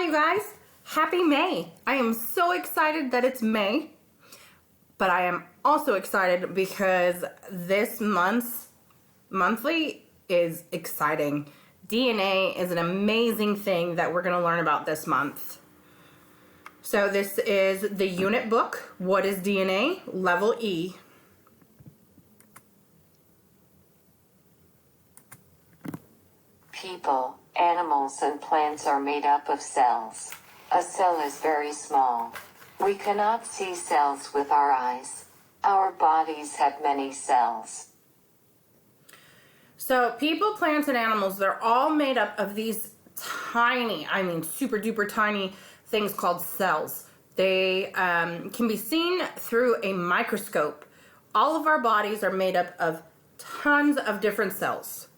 Hi you guys, happy May. I am so excited that it's May, but I am also excited because this monthly is exciting. DNA is an amazing thing that we're going to learn about this month. So this is the unit book, What is DNA? Level E. People, animals, and plants are made up of cells. A cell is very small. We cannot see cells with our eyes. Our bodies have many cells. So people, plants, and animals, they're all made up of these tiny, I mean super duper tiny things called cells. They can be seen through a microscope. All of our bodies are made up of tons of different cells.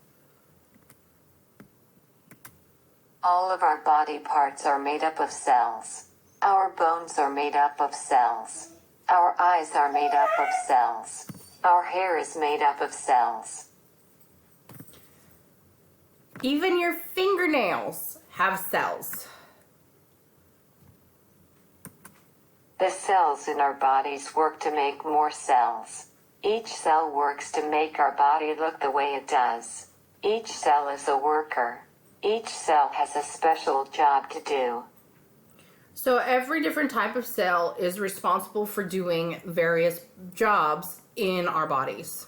All of our body parts are made up of cells. Our bones are made up of cells. Our eyes are made up of cells. Our hair is made up of cells. Even your fingernails have cells. The cells in our bodies work to make more cells. Each cell works to make our body look the way it does. Each cell is a worker. Each cell has a special job to do. So every different type of cell is responsible for doing various jobs in our bodies.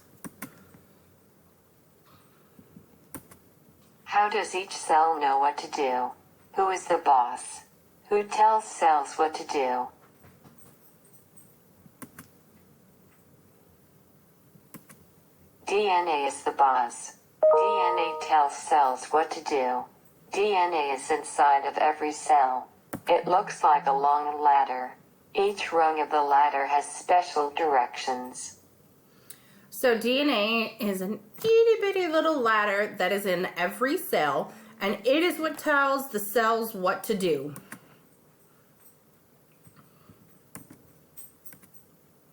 How does each cell know what to do? Who is the boss? Who tells cells what to do? DNA is the boss. DNA tells cells what to do. DNA is inside of every cell. It looks like a long ladder. Each rung of the ladder has special directions. So DNA is an itty bitty little ladder that is in every cell, and it is what tells the cells what to do.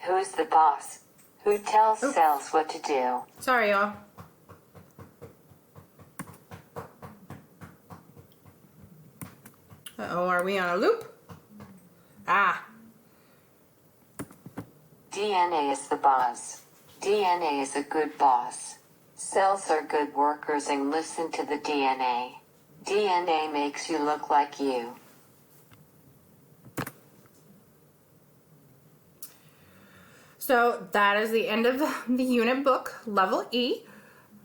Who's the boss? Who tells cells what to do? Sorry, y'all. Uh-oh, are we on a loop? Ah. DNA is the boss. DNA is a good boss. Cells are good workers and listen to the DNA. DNA makes you look like you. So that is the end of the unit book, Level E.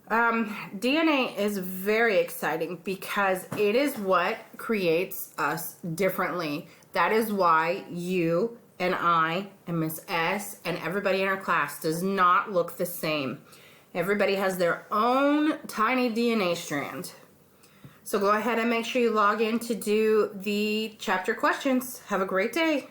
DNA is very exciting because it is what creates us differently. That is why you and I and Miss S and everybody in our class does not look the same. Everybody has their own tiny DNA strand. So go ahead and make sure you log in to do the chapter questions. Have a great day.